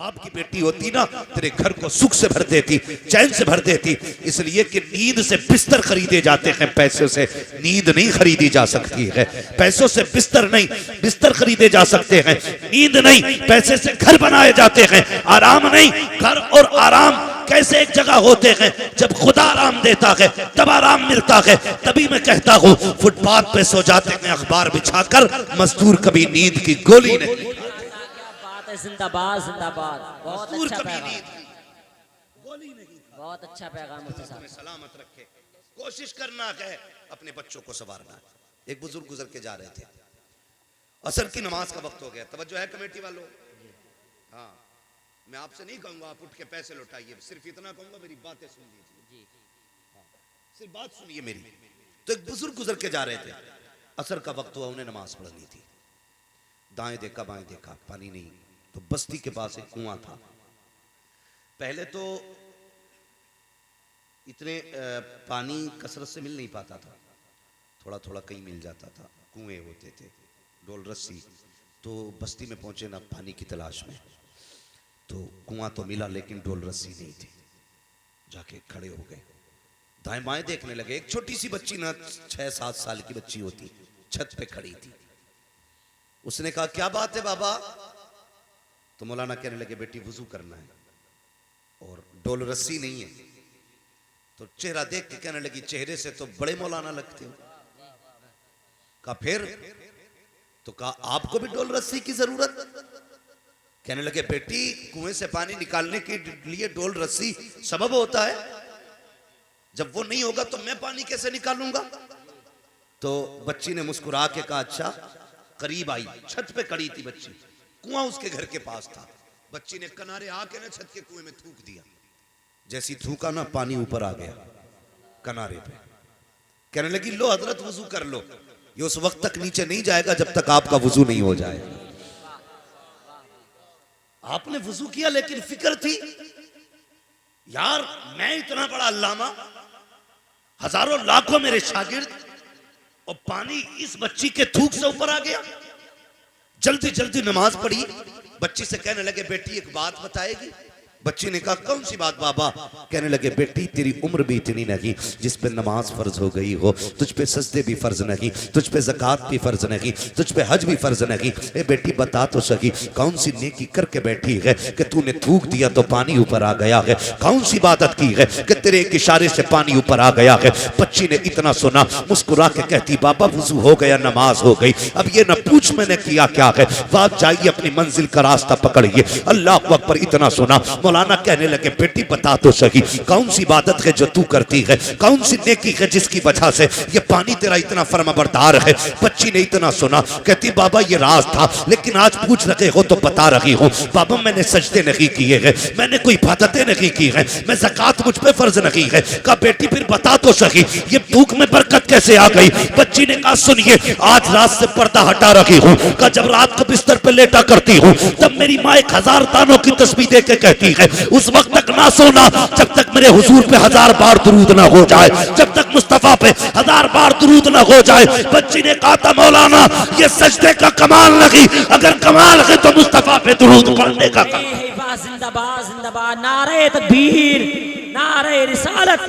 बाप की बेटी होती ना, तेरे घर को सुख से भर देती, चैन से भर देती। इसलिए कि नींद से बिस्तर खरीदे जाते हैं, पैसों से नींद नहीं खरीदी जा सकती है। पैसों से बिस्तर नहीं, बिस्तर खरीदे जा सकते हैं, नींद नहीं। पैसे से घर बनाए जाते हैं, आराम नहीं। घर और आराम कैसे एक जगह होते हैं? जब खुदा आराम देता है तब आराम मिलता है। तभी मैं कहता हूँ फुटपाथ पे सो जाते हैं अखबार बिछाकर, मजदूर कभी नींद की गोली नहीं। जिंदाबाद जिंदाबाद, बहुत अच्छा पैगाम, गोली नहीं, बहुत अच्छा पैगाम मुफ्ती साहब। सलामत रखे। कोशिश करना है अपने बच्चों को संवारना। एक बुजुर्ग गुजर के जा रहे थे, असर की नमाज का वक्त हो गया। तवज्जो है कमेटी वालों? हाँ, मैं आपसे नहीं कहूंगा आप उठ के पैसे लौटाइए, सिर्फ इतना कहूंगा मेरी बातें सुन लीजिए। हाँ, सिर्फ बात सुनिए मेरी। तो एक बुजुर्ग गुजर के जा रहे थे, असर का वक्त हुआ, उन्हें नमाज पढ़नी थी। दाएं देखा बाएं देखा, पानी नहीं। तो बस्ती के पास एक कुआं था। पहले तो इतने पानी कसरत से मिल नहीं पाता था, थोड़ा थोड़ा कहीं मिल जाता था। कुएं होते थे, डोल रस्सी। तो बस्ती में पहुंचे ना पानी की तलाश में, तो कुआं तो मिला लेकिन डोल रस्सी नहीं थी। जाके खड़े हो गए, दाएं बाएं देखने लगे। एक छोटी सी बच्ची ना 6-7 साल की बच्ची होती, छत पे खड़ी थी। उसने कहा क्या बात है बाबा? तो मौलाना कहने लगे बेटी वुजू करना है और डोल रस्सी नहीं है। तो चेहरा देख के कहने लगी चेहरे से तो बड़े मौलाना लगते हो। कहा फिर? तो कहा आपको भी डोल रस्सी की जरूरत? कहने लगे बेटी कुएं से पानी निकालने के लिए डोल रस्सी सबब होता है, जब वो नहीं होगा तो मैं पानी कैसे निकालूंगा? तो बच्ची ने मुस्कुरा के कहा अच्छा। करीब आई, छत पे खड़ी थी बच्ची, कुआं उसके घर के पास था। बच्ची ने किनारे आके ना छत के कुएं में थूक दिया। जैसी थूका ना पानी ऊपर आ गया किनारे पे। कहने लगी लो हजरत वुजू कर लो। ये उस वक्त तक नीचे नहीं जाएगा जब तक आपका वुजू नहीं हो जाए। आपने वुजू किया लेकिन फिक्र थी यार मैं इतना बड़ा अल्लामा, हजारों लाखों मेरे शागिर्द, और पानी इस बच्ची के थूक से ऊपर आ गया। जल्दी जल्दी नमाज पढ़ी। बच्ची से कहने लगे बेटी एक बात बताएगी? बच्ची ने कहा कौन सी बात बाबा? कहने लगे बेटी तेरी उम्र भी इतनी नहीं जिस पे नमाज फर्ज हो गई हो, तुझ पे सजदे भी फर्ज नहीं, तुझ पे ज़कात भी फर्ज नहीं, तुझ पे हज भी फर्ज नहीं। ए बेटी बता तो सही कौन सी नेकी करके बैठी है कि तूने थूक दिया तो पानी ऊपर आ गया है? कौन सी इबादत की है कि तेरे एक इशारे से पानी ऊपर आ गया है? बच्ची ने इतना सुना, मुस्कुरा के कहती बाबा वुजू हो गया, नमाज हो गई, अब ये न पूछ मैंने किया क्या है, आप जाइए अपनी मंजिल का रास्ता पकड़िए। अल्लाह अकबर। इतना सुना, मौलाना कहने लगे बेटी बता तो सही कौन सी इबादत है जो तू करती है, कौन सी नेकी है जिसकी वजह से ये पानी तेरा इतना फर्माबरदार है? बच्ची ने इतना सुना, कहती बाबा ये राज था लेकिन आज पूछ रहे हो तो बता रही हूँ। बाबा मैंने सजदे नहीं किए हैं, मैंने कोई इबादतें नहीं की है, मैं ज़कात मुझ पे फर्ज नहीं है। कहा बेटी फिर बता तो सही ये भूख में बरकत कैसे आ गई? बच्ची ने कहा सुनिए आज रात से पर्दा हटा रही हूँ। कहा जब रात को बिस्तर पे लेटा करती हूँ तब मेरी माँ 1000 दानों की तस्बीह दे के कहती है उस वक्त तक ना सोना जब तक मेरे हुजूर पे 1000 बार दुरूद ना हो जाए, जब तक मुस्तफा पे 1000 बार दुरूद ना हो जाए। बच्ची ने कहा था मौलाना ये सजदे का कमाल नहीं, अगर कमाल है तो मुस्तफा पे दुरूद पढ़ने का। जिंदाबाद जिंदाबाद, नारे तकबीर, नारे रिसालत,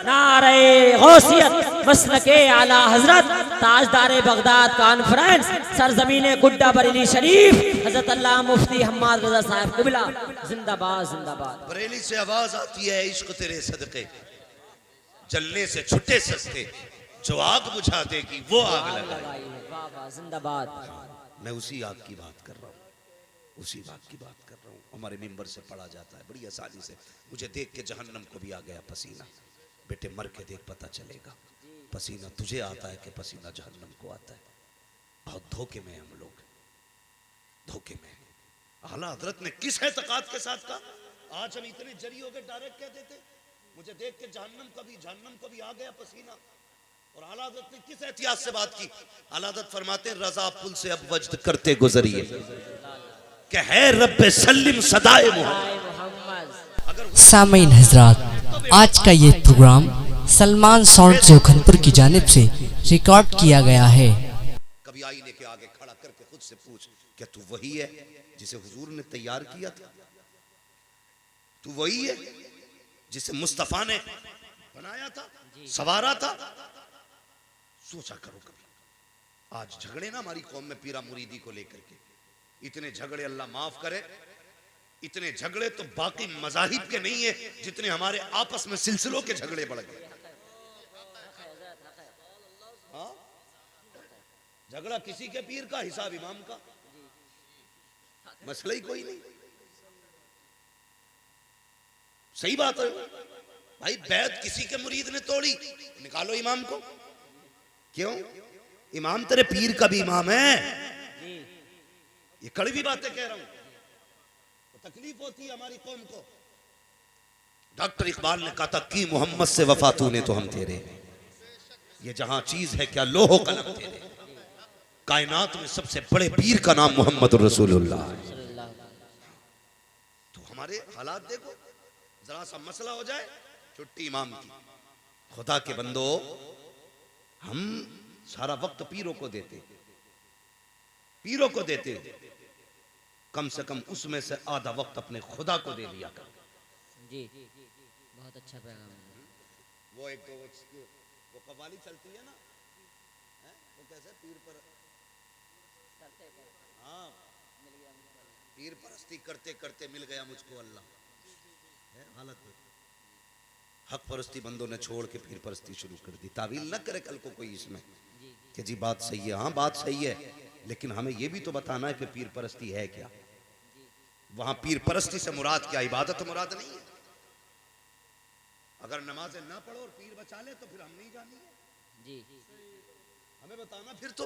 नारे गौसियत, मसलके आला हजरत, ताजदारे बगदाद कॉन्फ्रेंस, सरजमीने गुड्डा बरेली शरीफ, हजरत अल्लाह मुफ्ती हम्माद रजा साहब क़िबला। जिंदाबाद जिंदाबाद। बरेली से आवाज आती है इश्क तेरे सदके, जलने से छुट्टे सस्ते, जो आग बुझा देगी वो आग लगाई। वाह वाह जिंदाबाद। मैं उसी आग की बात कर रहा हूँ, उसी बात की बात कर रहा हूँ। हमारे मिंबर से पढ़ा जाता है बड़ी आसानी से। मुझे देख के जहन्नम को भी आ गया पसीना। बेटे मर के देख पता चलेगा, पसीना तुझे आता है कि पसीना जहन्नम को आता है। बहुत धोखे में हम लोग, धोखे में। आला हजरत ने किस एतकाद के साथ कहा? आज हम इतने जरी हो गए डायरेक्ट कह देते मुझे देख के जहन्नम को भी आ गया पसीना। और आला हजरत ने किस एहतियात से बात की? आला हजरत फरमाते हैं रजा पुल से अब वज्द करते गुजरिए कि है रब्बे सल्लिम सदाए मोहम्मद। सामीन हजरात, आज का ये प्रोग्राम सलमान साउंड जोखनपुर की जानिब से रिकॉर्ड किया गया है। कभी आईने के आगे खड़ा करके खुद से पूछ क्या तू वही है जिसे हुजूर ने तैयार किया था? तू वही है जिसे मुस्तफा ने बनाया था, सवारा था। सोचा करो कभी, आज झगड़े ना हमारी कौम में पीरा मुरीदी को लेकर के, इतने झगड़े अल्लाह माफ करे, इतने झगड़े तो बाकी मजाहिब के नहीं है जितने हमारे आपस में सिलसिलों के झगड़े बढ़ गए। हाँ? झगड़ा किसी के पीर का, हिसाब इमाम का, मसला ही कोई नहीं। सही बात है भाई, बैत किसी के मुरीद ने तोड़ी, निकालो इमाम को। क्यों? इमाम तेरे पीर का भी इमाम है। ये कड़वी बातें कह रहा हूं, तो तकलीफ होती है हमारी कौम को। डॉक्टर इकबाल ने कहा था कि मोहम्मद से वफा तूने तो हम तेरे, ये जहां चीज है क्या लोहो कलम तेरे। कायनात में सबसे बड़े पीर का नाम मोहम्मद रसूलुल्लाह। तो हमारे हालात देखो, जरा सा मसला हो जाए छुट्टी इमाम की। खुदा के बंदो, हम सारा वक्त पीरों को देते, पीरों को देते, कम से कम उसमें से आधा वक्त अपने खुदा को दे दिया कर। जी बहुत अच्छा पैगाम है। वो एक तो वो कव्वाली चलती है ना, वो कैसे पीर पर, हाँ, पीर परस्ती करते करते मिल गया मुझको अल्लाह। हालत हक परस्ती बंदों ने छोड़ के पीर परस्ती शुरू कर दी। तावील न करे कल को कोई इसमें कि जी बात सही है। हाँ बात सही है, लेकिन हमें यह भी तो बताना है कि पीर परस्ती है क्या। वहां पीर परस्ती से मुराद क्या, इबादत मुराद नहीं है। अगर नमाजें ना पढ़ो और पीर बचा ले तो फिर हम नहीं जानेंगे जी, हमें बताना। फिर तो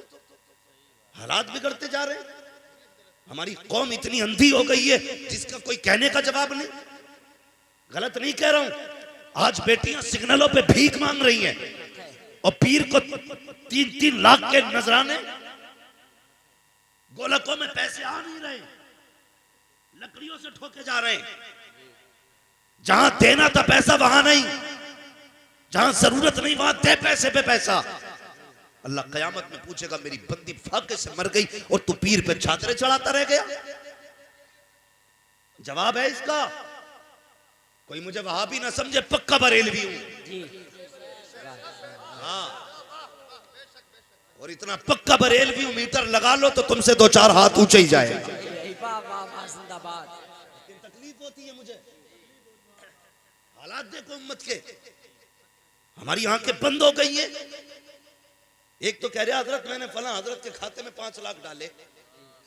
हालात बिगड़ते जा रहे हैं, हमारी कौम इतनी अंधी हो गई है जिसका कोई कहने का जवाब नहीं। गलत नहीं कह रहा हूं, आज बेटियां सिग्नलों पे भीख मांग रही हैं और पीर को 3-3 लाख के नजराने, गोलकों में पैसे आ नहीं रहे, लकड़ियों से ठोके जा रहे हैं। जहां देना था पैसा वहां नहीं, जहां जरूरत नहीं वहां दे पैसे पे पैसा। अल्लाह कयामत में पूछेगा मेरी बंदी फाके से मर गई और तू पीर पे चादरें चढ़ाता रह गया। जवाब है इसका। कोई मुझे वहाबी ना समझे, पक्का बरेलवी हूं। हाँ, और इतना पक्का बरेलवी हूं, मीटर लगा लो तो तुमसे 2-4 हाथ ऊंचे ही जाएगा। तकलीफ होती है मुझे, हालात देखो उम्मत के, हमारी आंखें बंद हो गई है। एक तो कह रहे हजरत मैंने फला हजरत के खाते में 5 लाख डाले।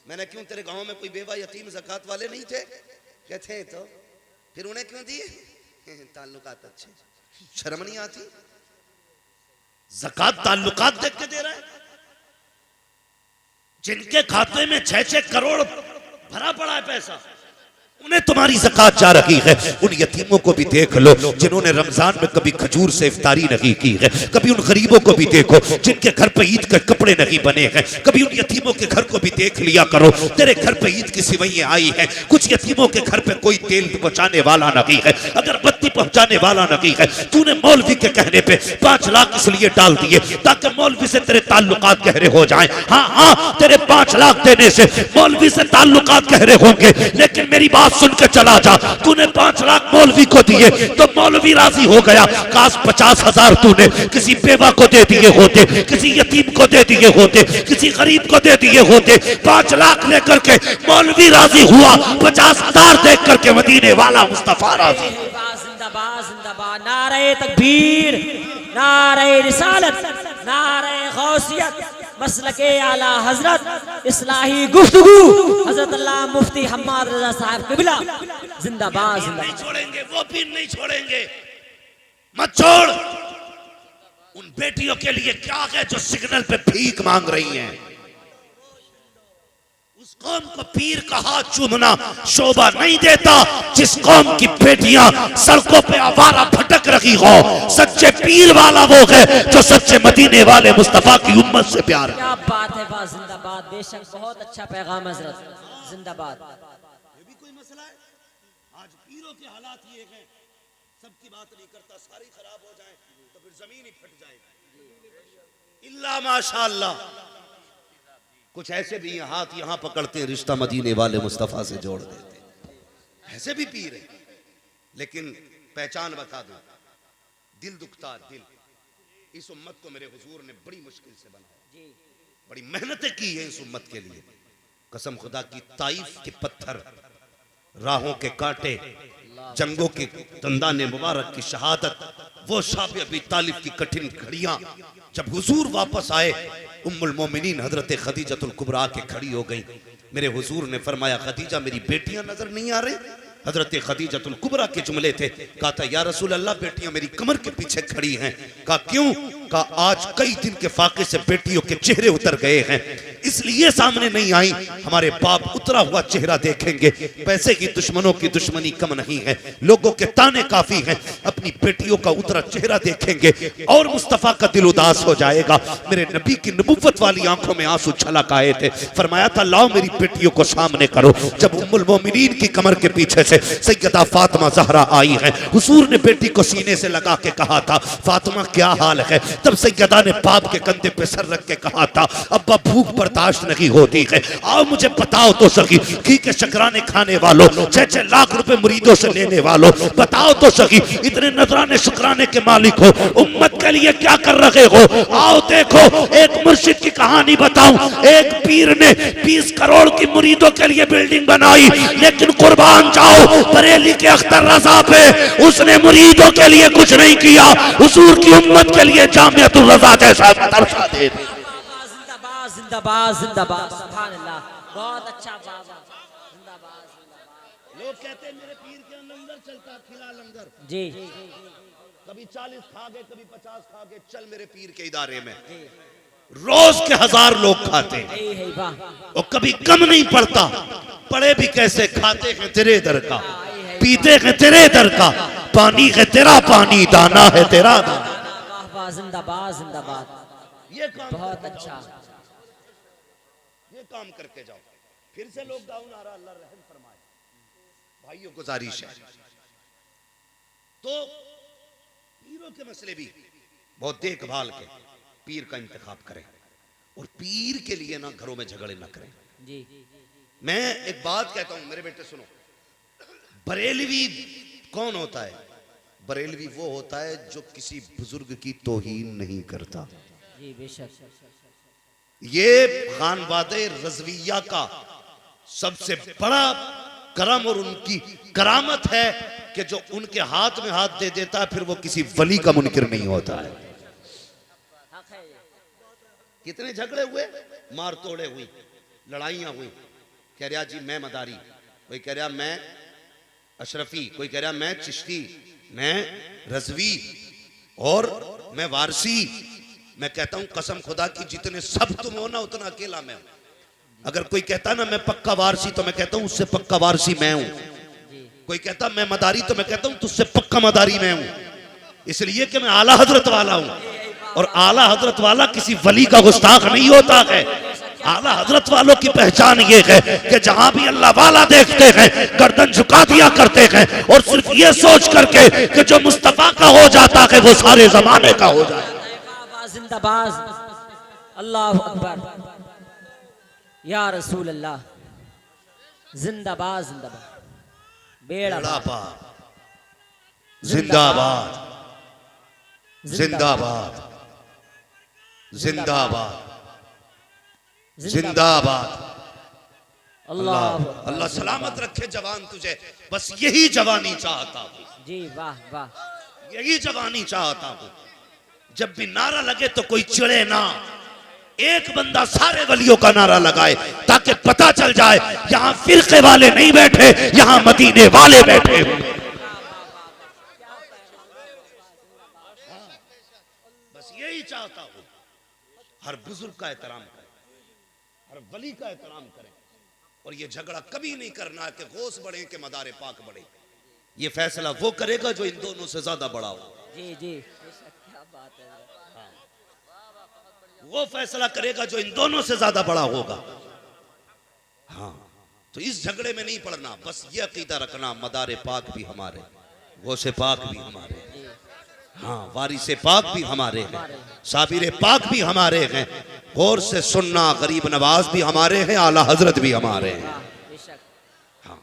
मैंने क्यों, तेरे गांव में कोई बेवा यतीम ज़कात वाले नहीं थे? कहते हैं तो फिर उन्हें क्यों दिए? ताल्लुकात अच्छे, शर्म नहीं आती? ज़कात ताल्लुकात देख के दे रहा है। जिनके खाते में 6-6 करोड़ भरा पड़ा है पैसा, उन्हें तुम्हारी ज़कात जा रही है। उन यतीमों को भी देख लो जिन्होंने रमजान में कभी खजूर से इफ्तारी नहीं की है। कभी उन गरीबों को भी देखो जिनके घर पे ईद के कपड़े नहीं बने हैं। कभी उन यतीमों के घर को भी देख लिया करो। तेरे घर पे ईद की सिवैयां आई है, कुछ यतीमों के घर पे कोई तेल पहुंचाने वाला नहीं है, अगरबत्ती पहुंचाने वाला नहीं है। तूने मौलवी के कहने पे 5 लाख इसलिए डाल दिए ताकि मौलवी से तेरे ताल्लुकात गहरे हो जाएं। हाँ हाँ, तेरे 5 लाख देने से मौलवी से ताल्लुकात गहरे होंगे, लेकिन मेरी बात सुन के चला जा। तूने 5 लाख मौलवी को दिए तो मौलवी राजी हो गया। काश 50,000 तूने किसी बेवा को दे दिए होते, किसी यतीम को दे दिए होते, किसी गरीब को दे दिए होते। 5 लाख लेकर के मौलवी राजी हुआ, 50,000 देख करके मदीने वाला मुस्तफा राजी। जिंदाबाद जिंदाबाद, नारे तकबीर, नारे रिसालत, नारे गौसियत, मसलके आला हजरत, इस्लाही गुफ्तगू हजरत अल्लाह मुफ्ती हम्माद रजा साहब क़िबला जिंदाबाद। नहीं छोड़ेंगे, वो पीर नहीं छोड़ेंगे। मत छोड़। उन बेटियों के लिए क्या है जो सिग्नल पे भीख मांग रही हैं। उस कौम को पीर का हाथ चूमना शोभा नहीं देता जिस कौम की बेटियां सड़कों पे आवारा भटक रही हो। सच्चे पीर वाला वो है जो सच्चे मदीने वाले मुस्तफा की उम्मत से प्यार है। क्या बात है, बात जिंदाबाद। बेशक बहुत अच्छा पैगाम हजरत, जिंदाबाद। ये भी कोई मसला है? आज पीरों के हालात ये हैं, सबकी बात नहीं करता, सारी खराब हो जाए तो फिर जमीन ही फट जाएगी। इल्ला माशाअल्लाह कुछ ऐसे भी हाथ यहां पकड़ते हैं, रिश्ता मदीने वाले मुस्तफा से जोड़ देते, ऐसे भी पीर है। लेकिन पहचान बता दूं, दिल दुखता दिल। इस उम्मत को मेरे हुजूर ने बड़ी मुश्किल से बनाया, बड़ी मेहनतें की है इस उम्मत के लिए। कसम खुदा की, ताइफ के पत्थर, राहों के कांटे, जंगों की दंदाने मुबारक की शहादत, वो शाब अबी तालिब की कठिन घड़ियां, जब हुजूर वापस आए उम्मुल मोमिनीन हजरत खदीजतुल कुबरा के खड़ी हो गई। मेरे हुजूर ने फरमाया, खदीजा मेरी बेटियां नजर नहीं आ रही? हजरत खदीजतुल कुबरा के जुमले थे। कहा था, या रसूल अल्लाह, बेटियां मेरी कमर के पीछे खड़ी हैं। कहा क्यों? कहा आज कई दिन के फाके से बेटियों के चेहरे उतर गए हैं, इसलिए सामने नहीं आई। हमारे बाप उतरा हुआ चेहरा देखेंगे। पैसे की दुश्मनों की दुश्मनी कम नहीं है, लोगों के ताने काफी हैं, अपनी बेटियों का उतरा चेहरा देखेंगे और मुस्तफा का दिल उदास हो जाएगा। मेरे नबी की नबुव्वत वाली आंखों में आंसू छलक आए थे। फरमाया था, लाओ मेरी बेटियों को सामने करो। जब उम्मुल मोमिनीन की कमर के पीछे से सैयदा फातिमा ज़हरा आई है, हुजूर ने बेटी को सीने से लगा के कहा था, फातिमा क्या हाल है? तब सैयदा ने बाप के कंधे पे सर रख के कहा था, अब्बा भूख बर्दाश्त नहीं होती है, आओ मुझे बताओ तो सही, घी के शकराने खाने वालों, 6-6 लाख रुपए मुरीदों से लेने वालों, बताओ तो सही, इतने नजराने शुक्राने के मालिक हो, उम्मत के लिए क्या कर रहे हो? आओ देखो, एक मुर्शिद की कहानी बताऊं। एक पीर ने 20 करोड़ की मुरीदों के लिए बिल्डिंग बनाई, लेकिन कुर्बान जाओ बरेली के अख्तर रजा पे, उसने मुरीदों के लिए कुछ नहीं किया, हुजूर की उम्मत के लिए जामियतुल रजा जैसा मदरसा दे दिया। जिंदाबाद जिंदाबाद जिंदाबाद, सुभान अल्लाह, बहुत अच्छा बाबा, जिंदाबाद जिंदाबाद। लोग कहते हैं मेरे पीर के लंगर चलता, खिला लंगर, जी कभी 40 खा गए, कभी 50 खा गए, चल मेरे पीर के इदारे में रोज के 1000 लोग खाते हैं और कभी कम नहीं पड़ता। पड़े भी कैसे, खाते हैं तेरे दर का, पीते हैं तेरे दर का, पानी है तेरा पानी, दाना है तेरा दाना। जिंदाबाद जिंदाबाद, ये काम बहुत अच्छा, ये काम करके जाओ। फिर से लोग डाउन आ रहा, अल्लाह रहम फरमाए। भाइयों गुजारिश है, तो पीरों के मसले भी बहुत देखभाल के पीर का इंतखाब करें और पीर के लिए ना घरों में झगड़े ना करें। जी मैं एक बात कहता हूं, मेरे बेटे सुनो, बरेलवी कौन होता है? बरेलवी वो होता है जो किसी बुजुर्ग की तौहीन नहीं करता। जी बेशक, ये खानवादे रज़विया का सबसे बड़ा करम और उनकी करामत है कि जो उनके हाथ में हाथ दे देता है फिर वो किसी वली का मुनकिर नहीं होता है। कितने झगड़े हुए, मार तोड़े हुई, लड़ाइयां हुई। कह रहा जी मैं मदारी, कोई कह रहा मैं अशरफी, कोई कह रहा मैं चिश्ती, मैं रज़वी और मैं वारसी। मैं कहता हूं कसम खुदा की, जितने सब तुम हो ना उतना अकेला मैं हूं। अगर कोई कहता ना मैं पक्का वारसी, तो मैं कहता हूं उससे पक्का वारसी मैं हूं। कोई कहता मैं मदारी, तो मैं कहता हूं तुझसे पक्का मदारी मैं हूं, इसलिए कि मैं आला हजरत वाला हूं। और आला हजरत वाला किसी वली का गुस्ताख नहीं होता है। आला हजरत वालों की पहचान ये है कि जहां भी अल्लाह वाला देखते हैं गर्दन झुका दिया करते हैं और सिर्फ ये सोच करके कि जो मुस्तफा का हो जाता है वो सारे जमाने का हो जाता है। जिंदाबाद, अल्लाह अकबर, या रसूल अल्लाह, जिंदाबाद जिंदाबाद, बेड़ा पार, जिंदाबाद जिंदाबाद जिंदाबाद जिंदाबाद। अल्लाह अल्लाह सलामत रखे जवान तुझे, बस यही जवानी चाहता हूँ, जी वाह वाह, यही जवानी चाहता हूँ। जब भी नारा लगे तो कोई चिड़े ना, एक बंदा सारे वलियों का नारा लगाए ताकि पता चल जाए यहाँ फिरके वाले नहीं बैठे, यहाँ मदीने वाले बैठे। बस यही चाहता हूँ। हर बुजुर्ग का एहतराम करें, हर वली का एहतराम करें और ये झगड़ा कभी नहीं करना कि गौस बढ़े कि मदारे पाक बढ़े। ये फैसला वो करेगा जो इन दोनों से ज्यादा बड़ा हो। जी जी, क्या बात है। वो फैसला करेगा जो इन दोनों से ज्यादा बड़ा होगा। हाँ, तो इस झगड़े में नहीं पड़ना, बस ये अकीदा रखना मदारे पाक भी हमारे, गौसे पाक भी हमारे, हाँ वारिसे पाक भी हमारे हैं, साबिर पाक भी हमारे हैं, गौर से सुनना गरीब नवाज भी हमारे हैं, आला हजरत भी हमारे हैं। हाँ,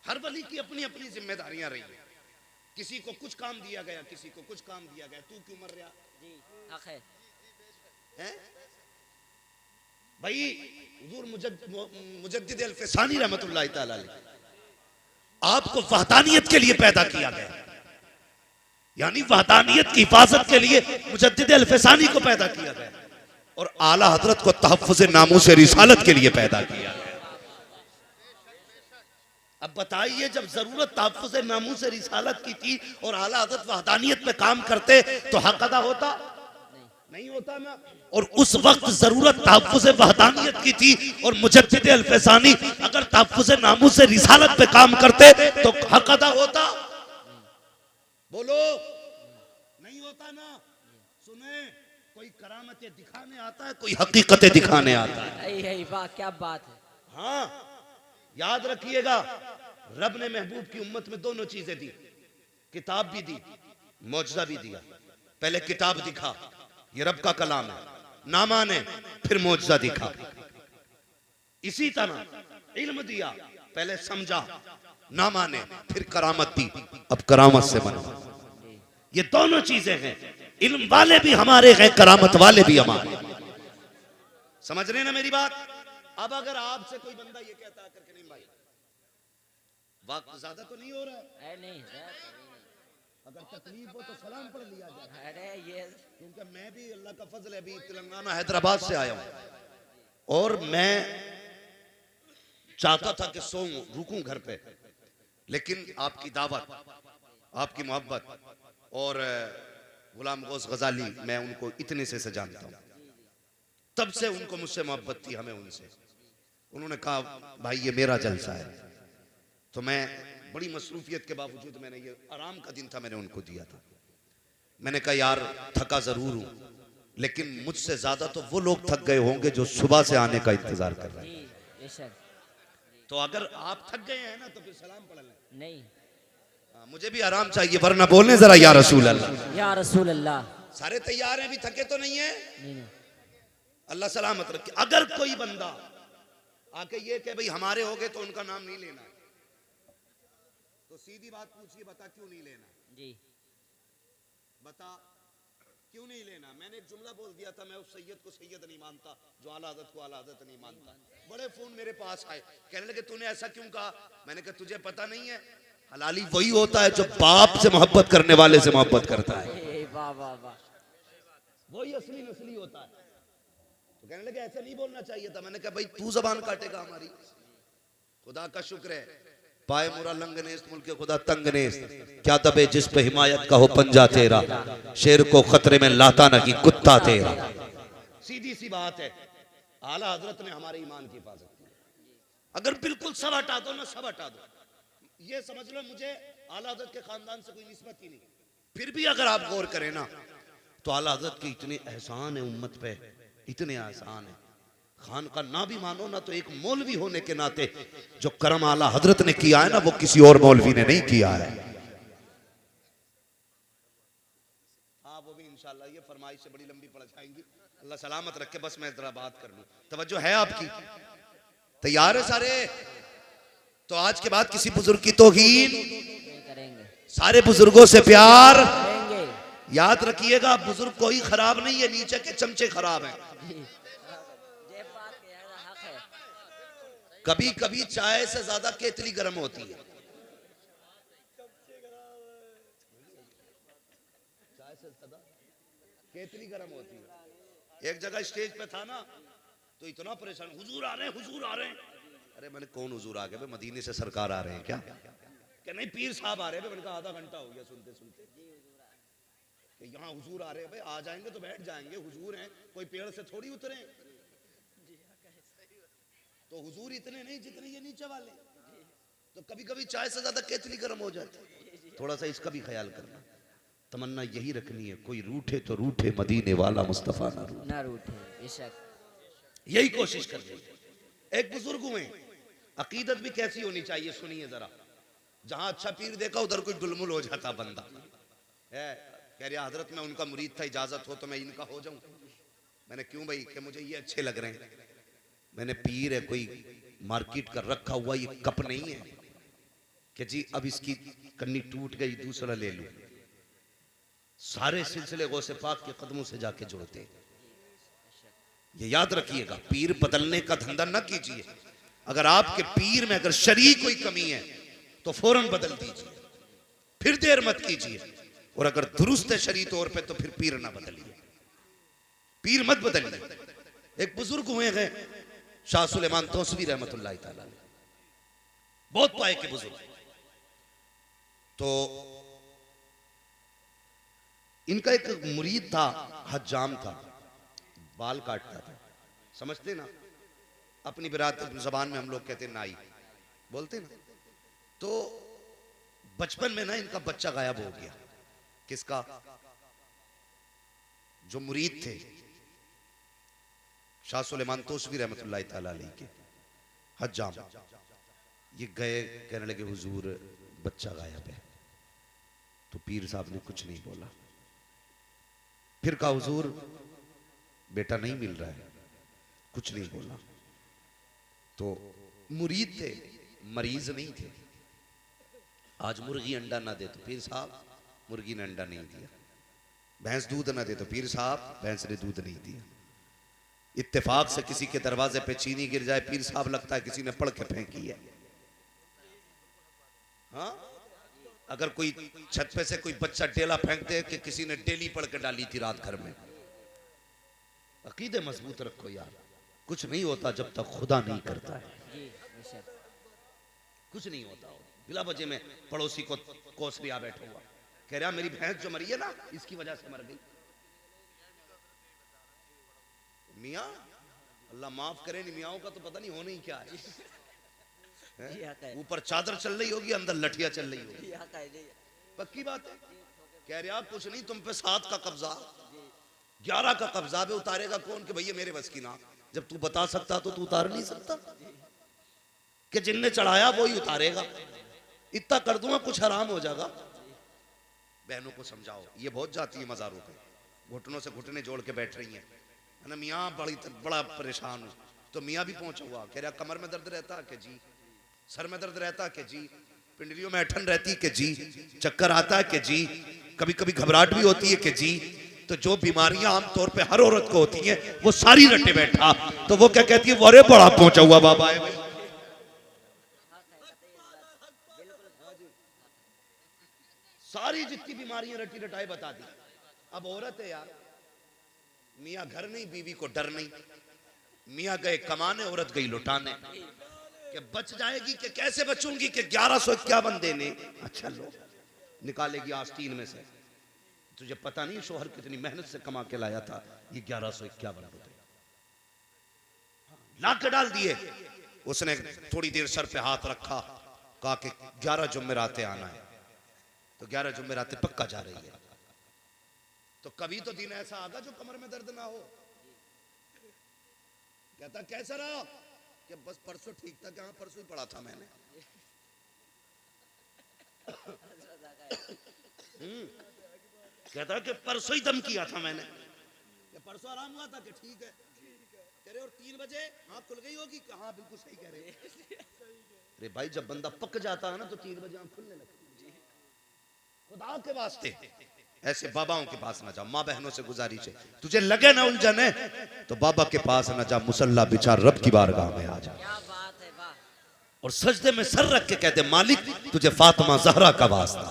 हर वली की अपनी अपनी जिम्मेदारियां रही हैं। किसी को कुछ काम दिया गया, किसी को कुछ काम दिया गया, तू क्यों मर रहा जी हक है। है? भाई हुजूर मुजद्दिद अल-फ़सानी रहमतुल्लाह तआला अलैह आपको वहदानियत के लिए पैदा किया गया, यानी वहदानियत की हिफाजत के लिए मुजद्दिद अल-फ़सानी को पैदा किया गया और आला हजरत को तहफ़्फ़ुज़ नामूस रिसालत के लिए पैदा किया गया। अब बताइए, जब जरूरत तहफ़्फ़ुज़ नामूस रिसालत की थी और आला हजरत वहदानियत में काम करते तो हक अदा होता? नहीं होता ना। और उस वक्त जरूरत तहफ़्फ़ुज़ वहदानियत की थी और मुजद्दिद अल-फ़सानी अगर तहफ़्फ़ुज़ नामूस रिसालत पे काम करते तो हक अदा होता? बोलो, नहीं होता ना। सुने, कोई करामतें दिखाने आता है, कोई हकीकतें दिखाने आता है। वाह क्या बात है। हाँ, याद रखिएगा, रब ने महबूब की उम्मत में दोनों चीजें दी, किताब भी दी, मौजज़ा भी दिया। पहले किताब दिखा, ये रब का कलाम है, ना माने फिर मौजज़ा दिखा। इसी तरह इल्म दिया, पहले समझा, ना माने फिर करामत दी, अब करामत से बना। ये दोनों चीजें हैं, इल्म वाले भी हमारे हैं, करामत वाले भी हमारे। समझ रहे ना मेरी बात? अब अगर आपसे कोई बंदा ये कहता है करके, नहीं भाई वक्त ज्यादा तो नहीं हो रहा है, नहीं अगर तकलीफ हो तो सलाम पढ़ लिया जाए। अरे ये क्योंकि मैं भी अल्लाह का फजल है, अभी तेलंगाना हैदराबाद से आया हूं और मैं चाहता था कि सोऊं, रुकूं घर पे, लेकिन आपकी दावत, आपकी मोहब्बत और गुलाम गौस गजाली, मैं उनको इतने से जानता हूं, तब से उनको मुझसे मोहब्बत थी, हमें उनसे। उन्होंने कहा भाई ये मेरा जलसा है, तो मैं बड़ी मसरूफियत के बावजूद, मैंने ये आराम का दिन था, मैंने उनको दिया था। मैंने कहा यार थका जरूर हूं, लेकिन मुझसे ज्यादा तो वो लोग थक गए होंगे जो सुबह से आने का इंतजार कर रहे हैं। तो अगर आप थक गए हैं ना तो फिर सलाम पढ़ लें। नहीं, मुझे भी आराम चाहिए, वरना बोलने जरा या रसूल अल्लाह, या रसूल अल्लाह। सारे तैयार हैं, भी थके तो नहीं है? नहीं। अल्लाह सलामत रखे। अगर कोई बंदा आके ये कहे भाई हमारे हो गए तो उनका नाम नहीं लेना, तो सीधी बात पूछिए, बता क्यों नहीं लेना? जी बता क्यों नहीं लेना? मैंने एक जुमला बोल दिया था, मैं उस सैयद को सैयद नहीं मानता जो आला हज़रत को आला हज़रत नहीं मानता। बड़े फोन मेरे पास आए, कहने लगे तूने ऐसा क्यों कहा? मैंने कहा तुझे पता नहीं है, हलाली वही होता है जो बाप से मोहब्बत करने वाले से मोहब्बत करता है, वाह वाह वाह, वही असली नस्ली होता है। तो कहने लगे ऐसा नहीं बोलना चाहिए था। मैंने कहा भाई तू जबान काटेगा हमारी? खुदा का शुक्र है, पाए मुरा लंगनेस मुल्क खुदा तंगनेस, क्या दबे जिस पे हिमायत का हो पंजा तेरा, शेर को खतरे में लाता नहीं कुत्ता तेरा। सीधी सी बात है, आला हजरत ने हमारे ईमान की हिफाजत की। अगर बिल्कुल सब हटा दो ना, सब हटा दो, ये समझ लो मुझे आला हजरत के खानदान से कोई निस्बत ही नहीं। फिर भी अगर आप गौर करें ना तो आला हजरत के इतने एहसान है उम्मत पे, इतने एहसान है। खान का ना भी मानो ना, तो एक मौलवी होने के नाते जो करम आला हजरत ने किया है ना, वो किसी और मौलवी ने नहीं किया है। हाँ वो भी इंशाल्लाह, ये फरमाइश से बड़ी लंबी पड़ जाएंगी, अल्लाह सलामत रखे। बस मैं जरा बात कर लूं, तवज्जो है आपकी? तैयार है सारे? तो आज के बाद किसी बुजुर्ग की तौहीन करेंगे, सारे बुजुर्गों से प्यार। करेंगे। याद रखिएगा, बुजुर्ग कोई खराब नहीं है, नीचे के चमचे खराब हैं। कभी कभी चाय से ज्यादा केतली गर्म होती है। चाय से ज्यादा केतली गर्म होती है। एक जगह स्टेज पे था ना, तो इतना परेशान, हुजूर आ रहे हैं, हुजूर आ रहे हैं। अरे मैंने कौन हुजूर आ गए? भाई मदीने से सरकार आ रहे हैं क्या? क्या नहीं, पीर साहब आ रहे हैं। मैंने कहा आधा घंटा हो गया सुनते सुनते कि यहाँ हुजूर आ रहे हैं। भाई आ जाएंगे तो बैठ जाएंगे, हुजूर हैं, कोई पेड़ से थोड़ी उतरे। तो हुजूर इतने नहीं जितने ये नीचे वाले। तो कभी कभी चाय से ज्यादा केतली गर्म हो जाती, थोड़ा सा इसका भी ख्याल करना। तमन्ना यही रखनी है, कोई रूठे तो रूठे, मदीने वाला मुस्तफा ना रूठे, बेशक यही कोशिश कर रही है। एक बुजुर्ग हुए, अकीदत भी कैसी होनी चाहिए सुनिए जरा। जहां अच्छा पीर देखा उधर कोई डुलमुल हो जाता बंदा है। कह रहा हजरत मैं उनका मुरीद था, इजाजत हो तो मैं इनका हो जाऊं। मैंने क्यों भाई? कि मुझे ये अच्छे लग रहे हैं। मैंने पीर है, कोई मार्केट का रखा हुआ ये कप नहीं है, कि जी अब इसकी कन्नी टूट गई, दूसरा ले लूं। सारे सिलसिले गौसे पाक के कदमों से जाके जुड़ते। ये याद रखिएगा, पीर बदलने का धंधा न कीजिए। अगर आपके पीर में अगर शरीक कोई कमी है तो फौरन बदल दीजिए, फिर देर मत कीजिए। और अगर दुरुस्त है शरीक तौर पे तो फिर पीर ना बदलिए, पीर मत बदलिए। एक बुजुर्ग हुए हैं शाह सुलेमान तौसवी रहमतुल्लाह ताला, बहुत पाए के बुजुर्ग। तो इनका एक मुरीद था, हज्जाम था, बाल काटता था, समझते ना, अपनी बिरात जबान में हम लोग कहते नाई बोलते ना। तो बचपन में ना इनका बच्चा गायब हो गया। किसका? जो मुरीद थे शाह सुलेमान तौसवी रहमतुल्लाह ताला अलैह के, हज्जाम। ये गए, कहने लगे हुजूर बच्चा गायब है। तो पीर साहब ने कुछ नहीं बोला। फिर कहा हुजूर बेटा नहीं मिल रहा है, कुछ नहीं बोला। तो मुरीद थे, मरीज नहीं थे। आज मुर्गी अंडा ना दे तो पीर साहब मुर्गी ने अंडा नहीं दिया, भैंस दूध ना दे तो पीर साहब भैंस ने दूध नहीं दिया। इत्तेफाक से किसी के दरवाजे पे चीनी गिर जाए, पीर साहब लगता है किसी ने पढ़ के फेंकी है। हाँ, अगर कोई छत पे से कोई बच्चा डेला फेंक दे कि किसी ने डेली पढ़ के डाली थी रात घर में। अकीदे मजबूत रखो यार, कुछ नहीं होता जब तक खुदा नहीं करता है। कुछ नहीं होता। बिला वजह में पड़ोसी को कोस लिया बैठा हुआ, कह रहा मेरी भैंस जो मरी है ना इसकी वजह से मर गई। मियाँ अल्लाह माफ करे, नहीं मियाओं का तो पता नहीं होना ही क्या है। ऊपर चादर चल रही होगी, अंदर लठिया चल रही होगी। पक्की बात है। कह रहा कुछ नहीं, तुम पे 7 का कब्जा, 11 का कब्जा पे उतारेगा कौन कि भैया मेरे बस की ना। जब तू बता सकता तो तू उतार नहीं सकता कि जिनने चढ़ाया वो ही उतारेगा। इतना कर दूंगा कुछ हराम हो जाएगा। बहनों को समझाओ, ये बहुत जाती है मज़ारों पे, घुटनों से घुटने जोड़ के बैठ रही हैं, है ना। मियाँ बड़ा परेशान हूँ। तो मियाँ भी पहुंचा हुआ, कह रहा कमर में दर्द रहता है कि जी, सर में दर्द रहता है कि जी, पिंडलियों में ऐठन रहती है कि जी, चक्कर आता है कि जी, कभी कभी घबराहट भी होती है कि जी। तो जो बीमारियां आमतौर पे हर औरत को होती हैं वो सारी रटे बैठा। तो वो क्या कहती है, वो अरे बड़ा पहुंचा हुआ बाबा है भाई। सारी जितनी बीमारियां रटी रटाई बता दी। अब औरत है यार, मियाँ घर नहीं, बीवी को डर नहीं। मियाँ गए कमाने, औरत गई लुटाने। कि बच जाएगी कि कैसे बचूंगी कि 1151 देने। अच्छा लो, निकालेगी आस्तीन में से। तुझे पता नहीं शोहर कितनी मेहनत से कमा के लाया था ये 1151 रुपए ला के डाल दिए। उसने थोड़ी देर सर पे हाथ रखा, कहा कि 11 जुम्मेरातें आना है। तो 11 जुम्मेरातें पक्का जा रही है। तो कभी तो दिन ऐसा आगा जो कमर में दर्द ना हो। कहता कैसा रहा कि बस परसों ठीक था, कहां परसों ही पड़ा था मैंने। कहता कि परसों ही दम किया था मैंने, कि परसों आराम हुआ था कि ठीक है। कह रहे और 3 बजे आँख खुल गई होगी, कहा बिल्कुल सही कह रहे। अरे भाई जब बंदा पक जाता है ना तो 3 बजे आँख खुलने लगती है। खुदा के वास्ते ऐसे बाबाओं के पास ना जा। माँ बहनों से गुजारिश है, तुझे लगे ना उलझन है तो बाबा के पास ना जा, मुसल्ला बिछा रब की बारगाह में आ जा और सजदे में सर रख के कहते मालिक तुझे फातिमा जहरा का वास्ता,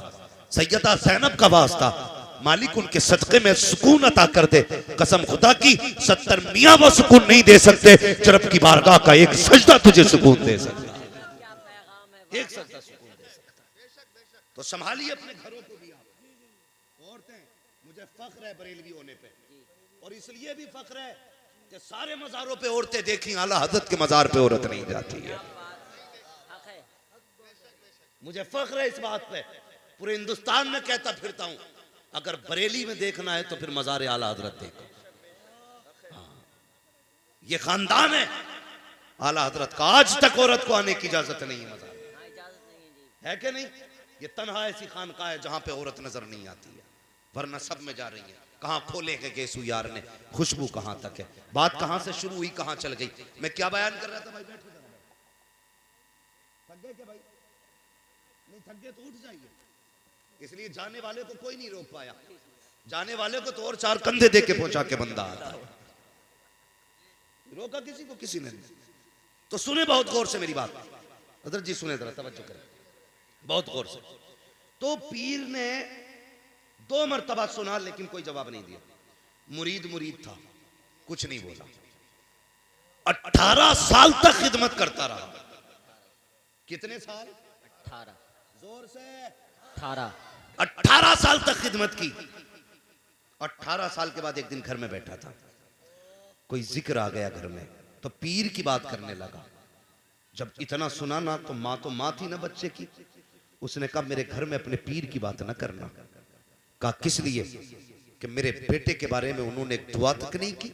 सैयदा ज़ैनब का वास्ता, मालिक उनके सदक़े में सुकून अता कर दे। कसम खुदा की 70 मियाँ वो सुकून नहीं दे सकते जो रब की बारगाह का एक सजदा तुझे सुकून दे सकता, एक सजदा सुकून दे सकता। तो संभालिए अपने घरों को भी। आप औरतें, मुझे फख्र है बरेलवी होने पे, और इसलिए भी फख्र है कि सारे मज़ारों पे औरतें देखी, आला हज़रत के मज़ार पे औरत नहीं जाती है। मुझे फख्र है इस बात पे, पूरे हिंदुस्तान में कहता फिरता हूं, अगर बरेली में देखना है तो फिर मज़ार आला हज़रत देखो। हाँ, ये खानदान है आला हज़रत का, आज तक औरत को आने की इजाजत नहीं है मज़ार, है कि नहीं। ये तन्हा ऐसी खानका है जहां पे औरत नजर नहीं आती है, वरना सब में जा रही है। कहां खोले के गेसू यार ने, खुशबू कहां तक है, बात कहां से शुरू हुई कहां चल गई। मैं क्या बयान कर रहा था भाई, बैठो जरा, थक गए क्या भाई। नहीं थक गए तो उठ जाइए। इसलिए जाने वाले को कोई नहीं रोक पाया, जाने वाले को तो और 4 कंधे दे के पहुंचा के बंदा आता है, रोका किसी को किसी ने नहीं। तो सुने बहुत गौर से मेरी बात, हजरत जी सुने, जरा तवज्जो करें बहुत गौर से। तो पीर ने 2 मरतबा सुना लेकिन कोई जवाब नहीं दिया। मुरीद मुरीद था, कुछ नहीं बोला। 18 साल तक खिदमत करता रहा। कितने साल? 18। जोर से 18। 18 साल तक खिदमत की। 18 साल के बाद एक दिन घर में बैठा था, कोई जिक्र आ गया घर में, तो पीर की बात करने लगा। जब इतना सुना ना, तो माँ थी ना बच्चे की, उसने कहा मेरे घर में अपने पीर की बात ना करना। कहा किस लिए? कि मेरे बेटे के बारे में उन्होंने एक दुआ तक नहीं की,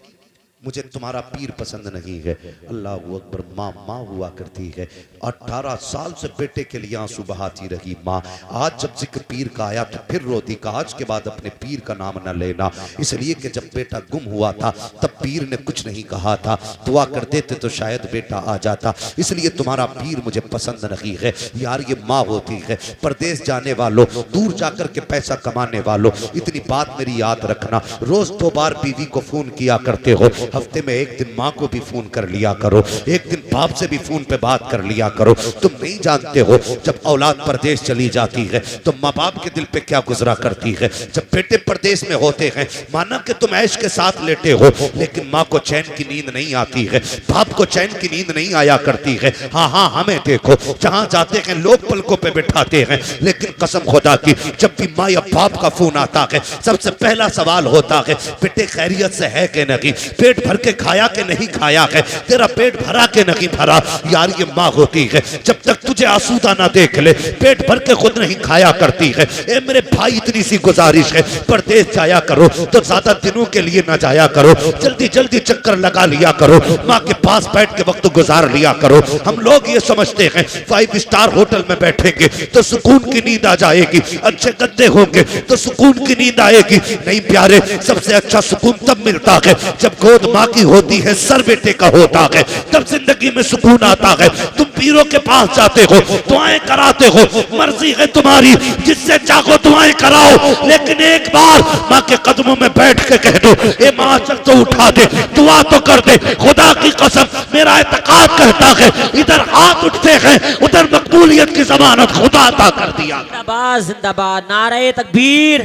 मुझे तुम्हारा पीर पसंद नहीं है। अल्लाह अकबर। माँ हुआ करती है, 18 साल से बेटे के लिए आंसू बहाती रही माँ। आज जब जिक्र पीर का आया तो फिर रोती, कहा आज के बाद अपने पीर का नाम न लेना, इसलिए कि जब बेटा गुम हुआ था तब पीर ने कुछ नहीं कहा था, दुआ कर देते तो शायद बेटा आ जाता, इसलिए तुम्हारा पीर मुझे पसंद नहीं है। यार ये माँ होती है। परदेश जाने वालों, दूर जाकर के पैसा कमाने वालों, इतनी बात मेरी याद रखना, रोज 2 बार बीवी को फोन किया करते हो, हफ्ते में 1 दिन माँ को भी फोन कर लिया करो, 1 दिन बाप से भी फोन पे बात कर लिया करो। तुम नहीं जानते हो जब औलाद परदेश चली जाती है तो माँ बाप के दिल पे क्या गुजरा करती है। जब बेटे परदेश में होते हैं, माना कि तुम ऐश के साथ लेटे हो, लेकिन माँ को चैन की नींद नहीं आती है, बाप को चैन की नींद नहीं आया करती है। हाँ हमें देखो, जहाँ जाते हैं लोग पलकों पे बिठाते हैं, लेकिन कसम खुदा की जब भी माँ या बाप का फोन आता है, सबसे पहला सवाल होता है बेटे खैरियत से है कि नहीं, पेट भर के खाया के नहीं खाया है, तेरा पेट भरा के नहीं भरा। यार ये माँ होती है, जब तक तुझे आसूदा ना देख ले पेट भर के खुद नहीं खाया करती है। ए मेरे भाई इतनी सी गुजारिश है, परदेश जाया करो तो ज्यादा दिनों के लिए ना जाया करो, जल्दी जल्दी चक्कर लगा लिया करो, माँ के पास बैठ के वक्त गुजार लिया करो। हम लोग ये समझते हैं 5 स्टार होटल में बैठेंगे तो सुकून की नींद आ जाएगी, अच्छे गद्दे होंगे तो सुकून की नींद आएगी। नहीं प्यारे, सबसे अच्छा सुकून तब मिलता है जब गोद माँ की होती है, सर बेटे का होता है, तब जिंदगी में सुकून आता है। तुम पीरों के पास जाते हो, दुआएं कराते हो, मर्जी है तुम्हारी, जिससे चाहो दुआएं कराओ, लेकिन एक बार माँ के कदमों में बैठ के कह दो ए माँ चल तो उठा दे, दुआ तो कर दे। खुदा की कसम मेरा एतकाद कहता है इधर हाथ उठते हैं उधर मकबूलियत की जमानत खुदा अता कर दिया। जिंदाबाद जिंदाबाद, नारे तकबीर,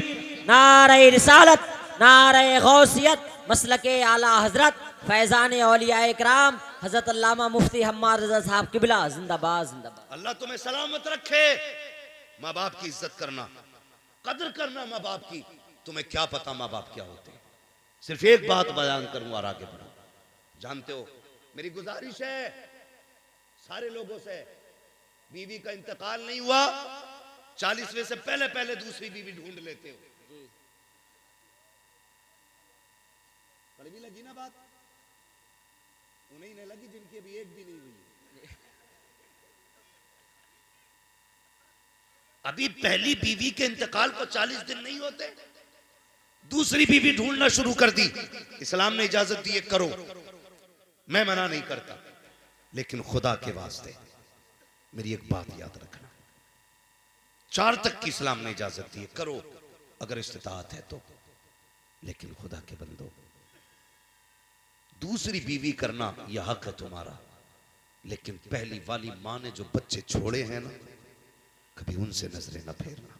नारे रिसालत, नारे गौसियत, मसलके आला हजरत फैजान औलिया इकराम हजरत अल्लामा मुफ्ती हम्माद रजा साहब किबला जिंदाबाद जिंदाबाद। अल्लाह तुम्हें सलामत रखे। माँ बाप की इज्जत करना, कदर करना माँ बाप की। तुम्हें क्या पता माँ बाप क्या होते हैं। सिर्फ एक बात बयान करूं और आगे बढ़ूं। जानते हो मेरी गुजारिश है सारे लोगों से, बीवी का इंतकाल नहीं हुआ 40वें से पहले पहले दूसरी बीवी ढूंढ लेते हो। कड़वी लगी ना बात? उन्हें नहीं लगी जिनकी अभी एक भी नहीं हुई। अभी पहली बीवी के इंतकाल को 40 दिन नहीं होते, दूसरी बीवी ढूंढना शुरू कर दी। इस्लाम ने इजाजत दी है, करो, मैं मना नहीं करता, लेकिन खुदा के वास्ते मेरी एक बात याद रखना, 4 तक की इस्लाम ने इजाजत दी है, करो अगर इस्तिताअत है तो, लेकिन खुदा के बंदो दूसरी बीवी करना यह हक है तुम्हारा, लेकिन पहली वाली माँ ने जो बच्चे छोड़े हैं ना, कभी उनसे नजरें न फेरना।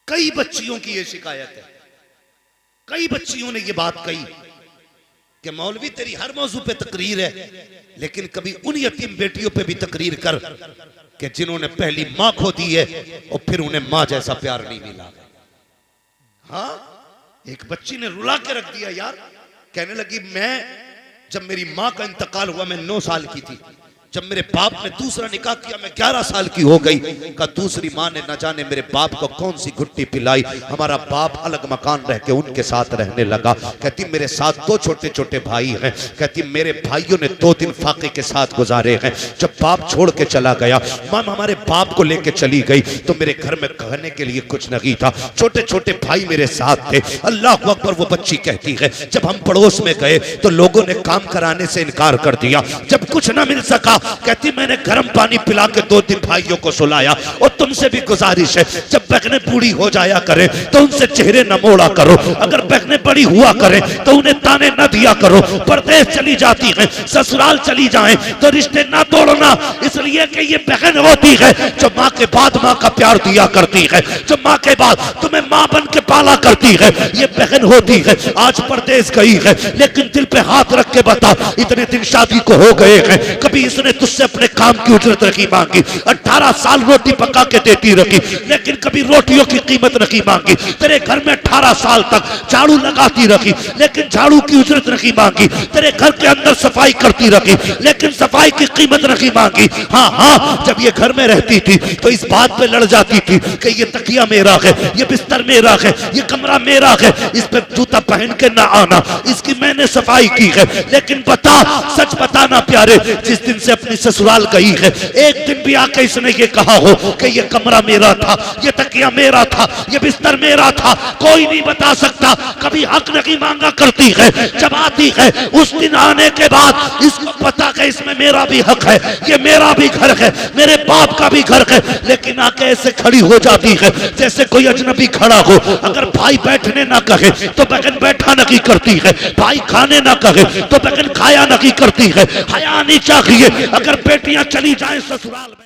कई बच्चियों की यह शिकायत है, कई बच्चियों ने यह बात कही कि मौलवी तेरी हर मौजू पे तकरीर है, लेकिन कभी उन यतीम बेटियों पे भी तकरीर कर कि जिन्होंने पहली माँ खो दी है और फिर उन्हें माँ जैसा प्यार नहीं मिला। हाँ, एक बच्ची ने रुला के रख दिया यार, कहने लगी मैं जब मेरी माँ का इंतकाल हुआ मैं 9 साल की थी, जब मेरे बाप ने दूसरा निकाह किया मैं 11 साल की हो गई। का दूसरी माँ ने न जाने मेरे बाप को कौन सी गुट्टी पिलाई, हमारा बाप अलग मकान रह के उनके साथ रहने लगा। कहती मेरे साथ 2 छोटे छोटे भाई हैं, कहती मेरे भाइयों ने 2 दिन फाके के साथ गुजारे हैं। जब बाप छोड़ के चला गया, माँ हमारे बाप को लेके चली गई तो मेरे घर में कहने के लिए कुछ नहीं था, छोटे छोटे भाई मेरे साथ थे। अल्लाह अकबर। वो बच्ची कहती है जब हम पड़ोस में गए तो लोगों ने काम कराने से इनकार कर दिया, जब कुछ ना मिल सका कहती मैंने गर्म पानी पिला के 2 दिन भाइयों को सुलाया। और तुमसे भी गुजारिश है, जब बहनें बूढ़ी हो जाया करे तो उनसे चेहरे न मोड़ा करो, अगर बहनें बड़ी हुआ करे तो उन्हें ताने न दिया करो। परदेश चली जाती है, ससुराल चली जाए तो रिश्ते ना तोड़ना, इसलिए कि ये बहन होती है जो माँ के बाद माँ का प्यार दिया करती है, जो माँ के बाद तुम्हें माँ बन के पाला करती है, ये बहन होती है। आज परदेश गई है लेकिन दिल पे हाथ रख के बता, इतने दिन शादी को हो गए हैं, कभी इसने तुझसे अपने काम की उजरत नहीं मांगी। 18 साल रोटी पका के देती रही लेकिन कभी रोटियों की कीमत नहीं मांगी। तेरे घर में 18 साल तक झाड़ू लगाती रही लेकिन झाड़ू की उजरत नहीं मांगी। तेरे घर के अंदर सफाई करती रही लेकिन सफाई की कीमत नहीं मांगी। हाँ हाँ, जब ये घर में रहती थी तो इस बात पे लड़ जाती थी कि ये तकिया मेरा है, ये बिस्तर मेरा है, ये कमरा मेरा है, इस पे जूता पहन के ना आना, इसकी मैंने सफाई की है। लेकिन बता, सच बताना प्यारे, जिस दिन से अपनी ससुराल गई है एक दिन भी आके इसने ये कहा हो कि ये कमरा मेरा था, ये तकिया मेरा था, ये बिस्तर मेरा था? कोई नहीं बता सकता। कभी हक नहीं मांगा करती है, जब आती है उस दिन आने के बाद इसको पता कि इसमें मेरा भी हक है, ये मेरा भी घर है, मेरे बाप का भी घर है, लेकिन आके ऐसे खड़ी हो जाती है जैसे कोई अजनबी खड़ा हो। अगर भाई बैठने ना कहे तो बहन बैठा नहीं करती है, भाई खाने ना कहे तो बहन खाया नहीं करती है। हया नहीं चाहिए। अगर बेटियां चली जाएं ससुराल में